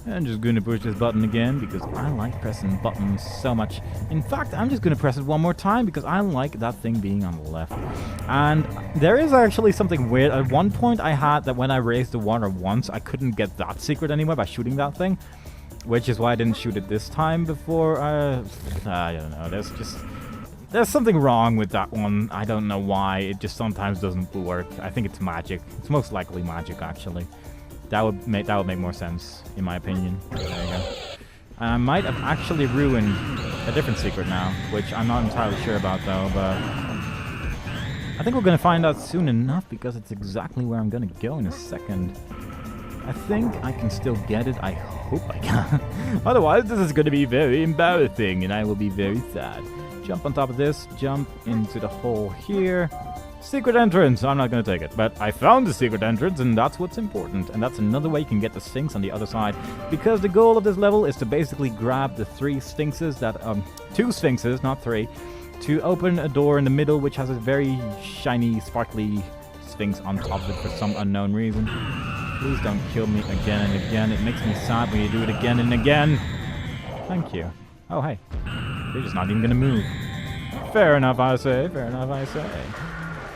I'm just gonna push this button again because I like pressing buttons so much. In fact, I'm just gonna press it one more time because I like that thing being on the left. And there is actually something weird. At one point I had that when I raised the water once, I couldn't get that secret anymore by shooting that thing. Which is why I didn't shoot it this time before. I don't know. There's something wrong with that one. I don't know why. It just sometimes doesn't work. I think it's magic. It's most likely magic, actually. That would make more sense, in my opinion. There you go. I might have actually ruined a different secret now, which I'm not entirely sure about though, but I think we're gonna find out soon enough because it's exactly where I'm gonna go in a second. I think I can still get it. I hope I can. Otherwise, this is gonna be very embarrassing, and I will be very sad. Jump on top of this. Jump into the hole here. Secret entrance! I'm not gonna take it, but I found the secret entrance, and that's what's important. And that's another way you can get the Sphinx on the other side, because the goal of this level is to basically grab the 3 Sphinxes that, 2 Sphinxes, not 3, to open a door in the middle, which has a very shiny, sparkly Sphinx on top of it for some unknown reason. Please don't kill me again and again. It makes me sad when you do it again and again. Thank you. Oh, hey. You're just not even gonna move. Fair enough, I say. Fair enough, I say.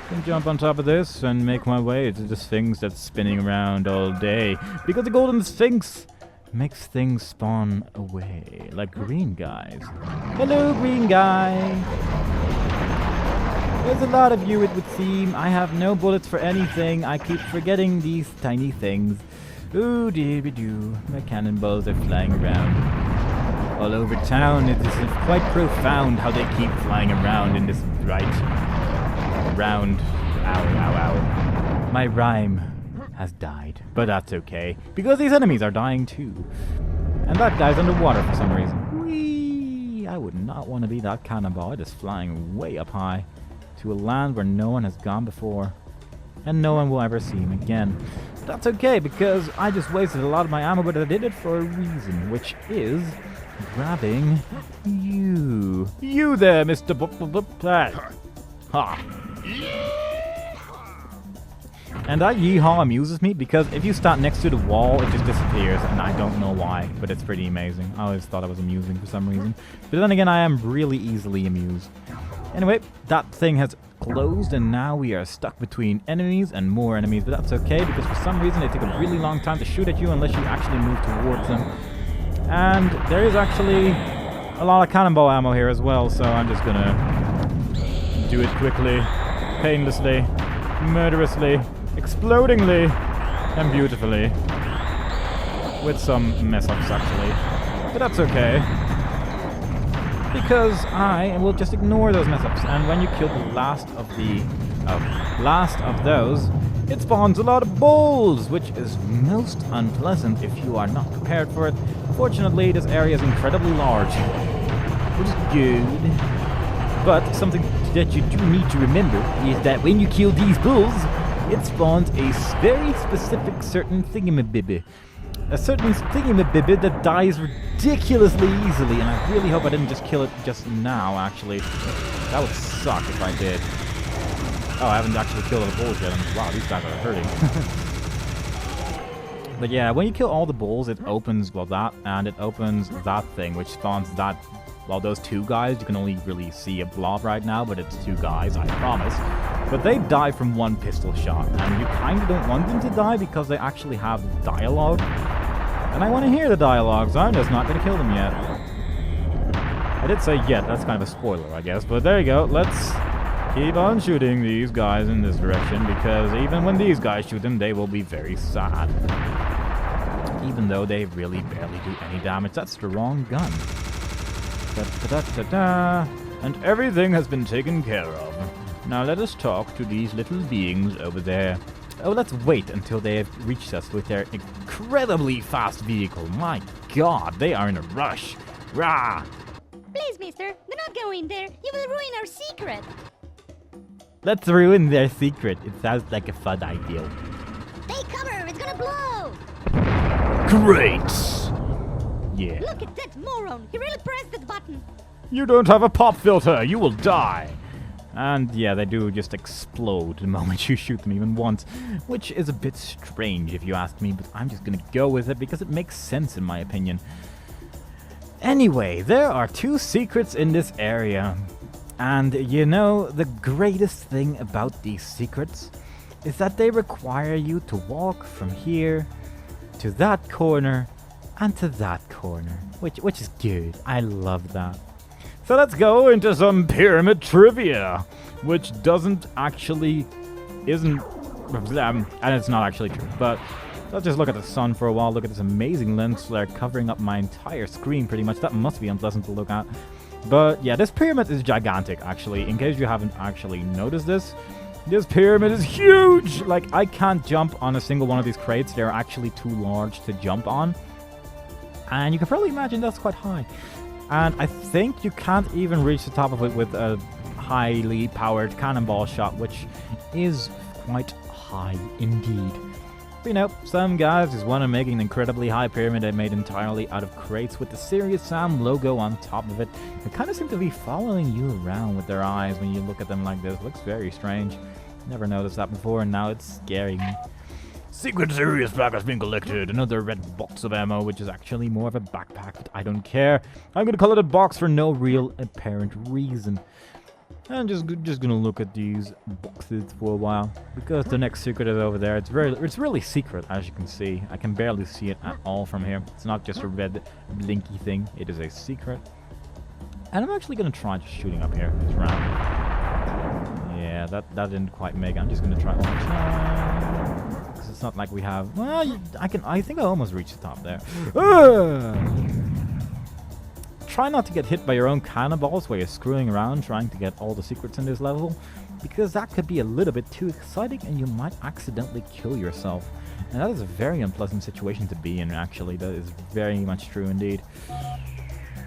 Can jump on top of this and make my way to the Sphinx that's spinning around all day. Because the Golden Sphinx makes things spawn away, like green guys. Hello, green guy! There's a lot of you, it would seem. I have no bullets for anything. I keep forgetting these tiny things. Ooh, dee-be-doo. My cannonballs are flying around all over town. It is quite profound how they keep flying around in this bright round. Ow, ow, ow. My rhyme has died, but that's okay, because these enemies are dying too. And that guy's underwater for some reason. Whee! I would not want to be that cannonball. It is flying way up high to a land where no one has gone before. And no one will ever see him again. But that's okay, because I just wasted a lot of my ammo, but I did it for a reason, which is grabbing you. You there, Mr. Ha! And that yeehaw amuses me because if you stand next to the wall, it just disappears, and I don't know why, but it's pretty amazing. I always thought it was amusing for some reason. But then again, I am really easily amused. Anyway, that thing has closed, and now we are stuck between enemies and more enemies, but that's okay because for some reason they take a really long time to shoot at you unless you actually move towards them. And there is actually a lot of cannonball ammo here as well, so I'm just gonna do it quickly, painlessly, murderously, explodingly, and beautifully. With some mess-ups, actually. But that's okay. Because I will just ignore those mess-ups. And when you kill the last of those, it spawns a lot of balls, which is most unpleasant if you are not prepared for it. Fortunately, this area is incredibly large, which is good. But something that you do need to remember is that when you kill these bulls, it spawns a very specific certain thingamabibby. A certain thingamabibby that dies ridiculously easily, and I really hope I didn't just kill it just now, actually. That would suck if I did. Oh, I haven't actually killed all the bulls yet, and wow, these guys are hurting. But yeah, when you kill all the bulls, it opens, well, that, and it opens that thing, which spawns that. Well, those 2 guys, you can only really see a blob right now, but it's 2 guys, I promise. But they die from 1 pistol shot, and you kind of don't want them to die because they actually have dialogue. And I want to hear the dialogue, so I'm just not going to kill them yet. I did say yet, that's kind of a spoiler, I guess, but there you go. Let's keep on shooting these guys in this direction, because even when these guys shoot them, they will be very sad. Even though they really barely do any damage. That's the wrong gun. Da-da-da-da-da. And everything has been taken care of. Now let us talk to these little beings over there. Oh, let's wait until they have reached us with their incredibly fast vehicle. My god, they are in a rush. Rah! Please, mister, do not go in there. You will ruin our secret. Let's ruin their secret. It sounds like a fun idea. Take cover, it's gonna blow. Great! Yeah. Look at that moron. He really pressed that button. You don't have a pop filter. You will die. And yeah, they do just explode the moment you shoot them even once, which is a bit strange if you ask me, but I'm just gonna go with it because it makes sense in my opinion. Anyway, there are 2 secrets in this area. And you know, the greatest thing about these secrets is that they require you to walk from here to that corner and to that corner, which is good. I love that. So let's go into some pyramid trivia, which isn't, and it's not actually true, but let's just look at the sun for a while. Look at this amazing lens flare covering up my entire screen pretty much. That must be unpleasant to look at. But yeah, this pyramid is gigantic, actually. In case you haven't actually noticed this pyramid is huge! Like, I can't jump on a single one of these crates. They're actually too large to jump on. And you can probably imagine that's quite high. And I think you can't even reach the top of it with a highly powered cannonball shot, which is quite high indeed. But you know, some guys just want to make an incredibly high pyramid they made entirely out of crates with the Serious Sam logo on top of it. They kind of seem to be following you around with their eyes when you look at them like this. Looks very strange. Never noticed that before, and now it's scaring me. Secret Serious pack has been collected. Another red box of ammo, which is actually more of a backpack, but I don't care. I'm gonna call it a box for no real apparent reason. I'm just gonna look at these boxes for a while, because the next secret is over there. It's really secret, as you can see. I can barely see it at all from here. It's not just a red blinky thing. It is a secret. And I'm actually gonna try just shooting up here this round. Yeah, that didn't quite make it. I'm just gonna try one more time. Because it's not like we have. Well, I think I almost reached the top there. Try not to get hit by your own cannonballs while you're screwing around trying to get all the secrets in this level, because that could be a little bit too exciting and you might accidentally kill yourself. And that is a very unpleasant situation to be in, actually. That is very much true indeed.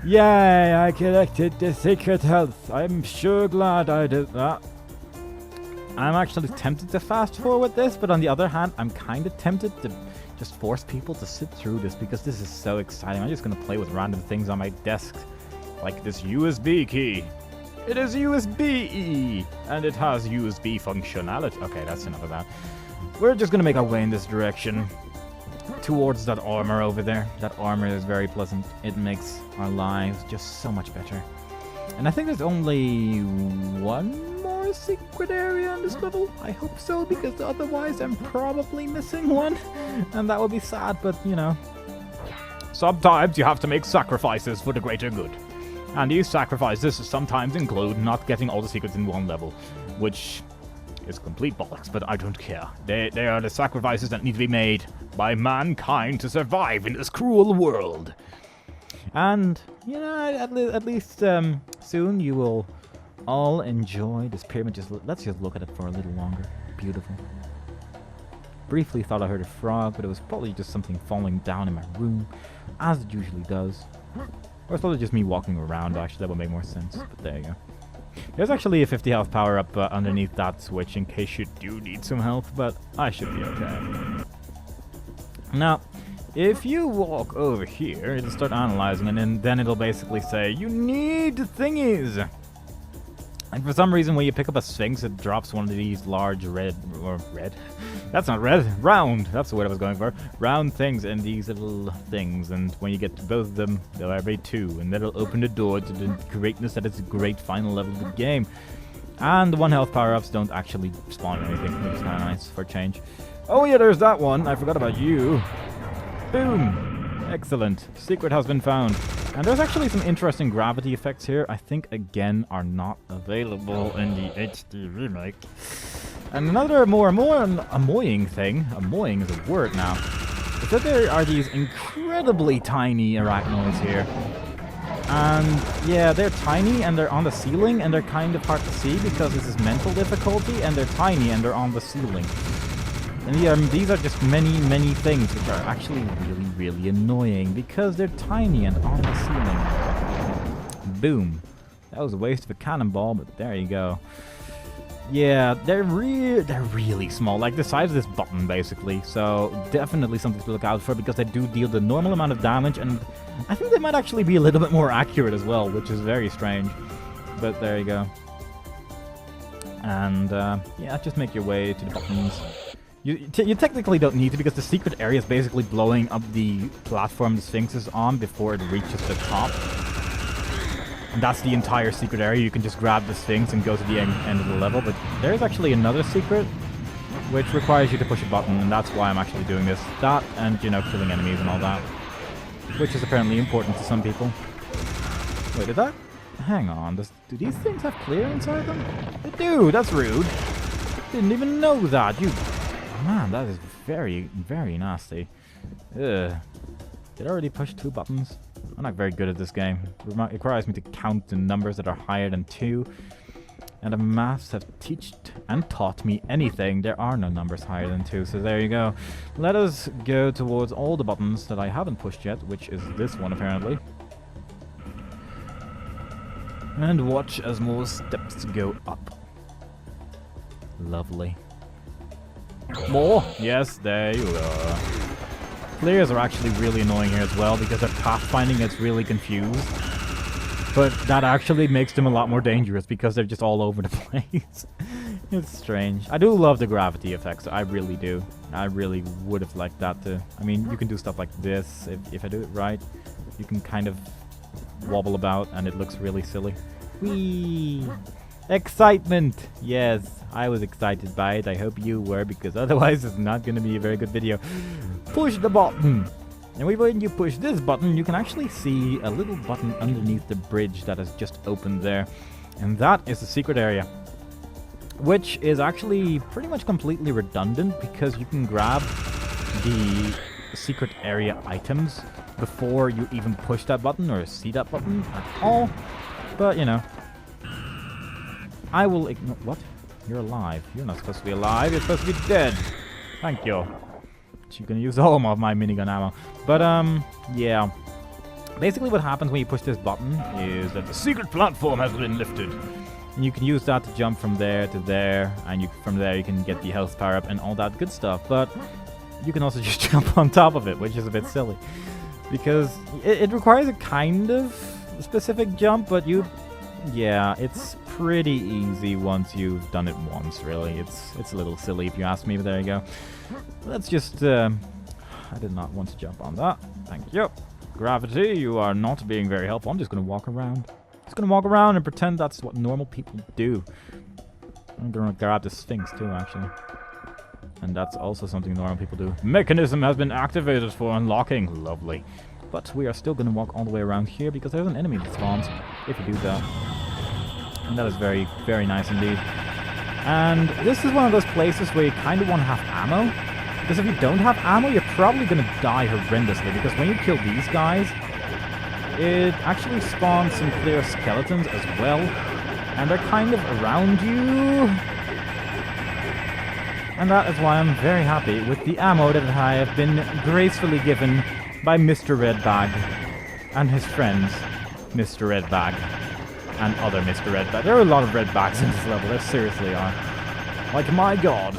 Yay, I collected the secret health. I'm sure glad I did that. I'm actually tempted to fast forward this, but on the other hand, I'm kind of tempted to just force people to sit through this because this is so exciting. I'm just going to play with random things on my desk, like this USB key. It is USB-E, and it has USB functionality. Okay, that's enough of that. We're just going to make our way in this direction towards that armor over there. That armor is very pleasant. It makes our lives just so much better. And I think there's only one more secret area in this level. I hope so, because otherwise I'm probably missing one. And that would be sad, but you know. Sometimes you have to make sacrifices for the greater good. And these sacrifices sometimes include not getting all the secrets in one level, which is complete bollocks, but I don't care. They are the sacrifices that need to be made by mankind to survive in this cruel world. And, you know, at least soon you will all enjoy this pyramid. Let's just look at it for a little longer. Beautiful. Briefly thought I heard a frog, but it was probably just something falling down in my room, as it usually does. Or it's probably just me walking around, actually. That would make more sense, but there you go. There's actually a 50 health power-up underneath that switch in case you do need some health, but I should be okay. Now, if you walk over here, it'll start analyzing, and then it'll basically say, you need thingies! And for some reason, when you pick up a Sphinx, it drops one of these large red... That's not red. Round. That's the word I was going for. Round things and these little things. And when you get to both of them, they'll vibrate too. And that'll open the door to the greatness that is a great final level of the game. And the 1 health power-ups don't actually spawn anything, which is kind of nice for a change. Oh yeah, there's that one. I forgot about you. Boom. Excellent. Secret has been found. And there's actually some interesting gravity effects here. I think, again, are not available in the HD remake. And another more annoying thing, annoying is a word now, is that there are these incredibly tiny arachnoids here. And yeah, they're tiny and they're on the ceiling and they're kind of hard to see because this is mental difficulty, and they're tiny and they're on the ceiling. And these are just many things which are actually really annoying because they're tiny and on the ceiling. Boom. That was a waste of a cannonball, but there you go. Yeah, they're really small, like the size of this button, basically. So definitely something to look out for because they do deal the normal amount of damage, and I think they might actually be a little bit more accurate as well, which is very strange. But there you go. And yeah, just make your way to the buttons. You technically don't need to, because the secret area is basically blowing up the platform the Sphinx is on before it reaches the top. And that's the entire secret area. You can just grab the Sphinx and go to the end of the level. But there is actually another secret, which requires you to push a button, and that's why I'm actually doing this. That and, you know, killing enemies and all that. Which is apparently important to some people. Wait, did that... Hang on, do these things have clear inside them? They do, that's rude. Didn't even know that. You... Man, that is very, very nasty. Ugh. Did I already push 2 buttons? I'm not very good at this game. It requires me to count the numbers that are higher than 2. And the maths have taught me anything. There are no numbers higher than 2, so there you go. Let us go towards all the buttons that I haven't pushed yet, which is this one apparently. And watch as more steps go up. Lovely. More? Yes, there you are. Players are actually really annoying here as well, because their pathfinding gets really confused. But that actually makes them a lot more dangerous, because they're just all over the place. It's strange. I do love the gravity effects, I really do. I really would have liked that too. I mean, you can do stuff like this, if I do it right. You can kind of wobble about, and it looks really silly. Whee! Excitement! Yes, I was excited by it. I hope you were, because otherwise it's not going to be a very good video. Push the button! And when you push this button, you can actually see a little button underneath the bridge that has just opened there. And that is the secret area. Which is actually pretty much completely redundant, because you can grab the secret area items before you even push that button or see that button at all. But, you know. I will ignore... What? You're alive. You're not supposed to be alive. You're supposed to be dead. Thank you. You're gonna use all of my minigun ammo. But, yeah. Basically what happens when you push this button is that the secret platform has been lifted. And you can use that to jump from there to there. And from there you can get the health power up and all that good stuff. But you can also just jump on top of it, which is a bit silly. Because it requires a kind of specific jump, but yeah, it's pretty easy once you've done it once, really. It's a little silly if you ask me, but there you go. Let's just, I did not want to jump on that. Thank you. Gravity, you are not being very helpful. I'm just going to walk around. Just going to walk around and pretend that's what normal people do. I'm going to grab the Sphinx too, actually. And that's also something normal people do. Mechanism has been activated for unlocking. Lovely. But we are still going to walk all the way around here, because there's an enemy that spawns if you do that. And that is very, very nice indeed. And this is one of those places where you kind of want to have ammo. Because if you don't have ammo, you're probably going to die horrendously. Because when you kill these guys, it actually spawns some clear skeletons as well. And they're kind of around you. And that is why I'm very happy with the ammo that I have been gracefully given by Mr. Redbag and his friends, Mr. Redbag and other Mr. Redbag. There are a lot of Redbags in this level, there seriously are. Like, my god.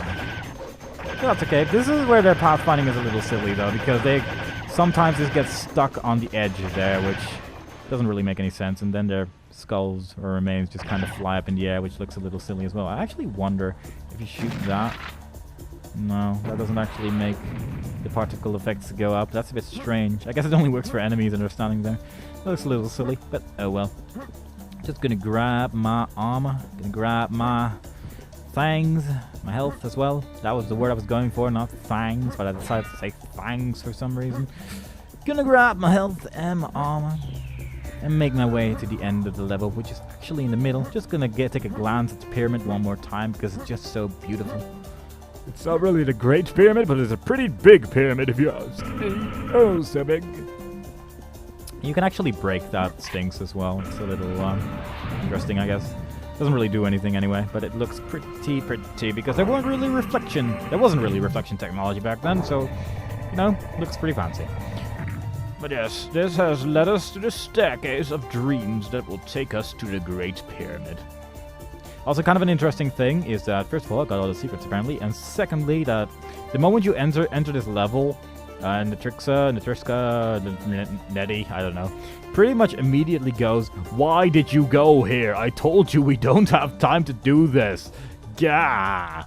That's okay. This is where their pathfinding is a little silly, though, because they sometimes just get stuck on the edge there, which doesn't really make any sense, and then their skulls or remains just kind of fly up in the air, which looks a little silly as well. I actually wonder if you shoot that. No, that doesn't actually make the particle effects go up. That's a bit strange. I guess it only works for enemies that are standing there. That looks a little silly, but oh well. Just gonna grab my armor. Gonna grab my fangs. My health as well. That was the word I was going for, not fangs, but I decided to say fangs for some reason. Gonna grab my health and my armor. And make my way to the end of the level, which is actually in the middle. Just gonna take a glance at the pyramid one more time, because it's just so beautiful. It's not really the Great Pyramid, but it's a pretty big pyramid if you ask me. Oh, so big. You can actually break that Sphinx as well. It's a little interesting, I guess. Doesn't really do anything anyway, but it looks pretty, because there wasn't really reflection technology back then, so, you know, looks pretty fancy. But yes, this has led us to the staircase of dreams that will take us to the Great Pyramid. Also, kind of an interesting thing is that, first of all, I got all the secrets apparently, and secondly, that the moment you enter this level, Netriska, Nettie, I don't know, pretty much immediately goes, "Why did you go here? I told you we don't have time to do this. Gah!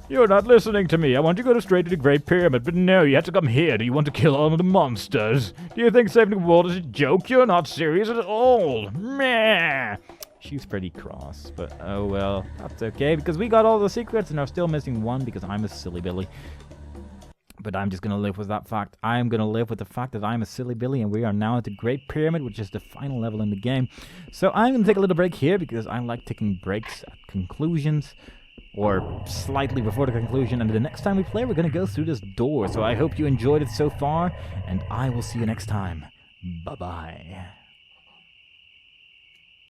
You're not listening to me. I want you to go straight to the Great Pyramid, but no, you have to come here. Do you want to kill all of the monsters? Do you think saving the world is a joke? You're not serious at all. Meh. She's pretty cross, but oh well, that's okay, because we got all the secrets and are still missing one because I'm a silly Billy. But I'm just going to live with that fact. I am going to live with the fact that I'm a silly Billy, and we are now at the Great Pyramid, which is the final level in the game. So I'm going to take a little break here, because I like taking breaks at conclusions, or slightly before the conclusion, and the next time we play, we're going to go through this door. So I hope you enjoyed it so far, and I will see you next time. Bye-bye.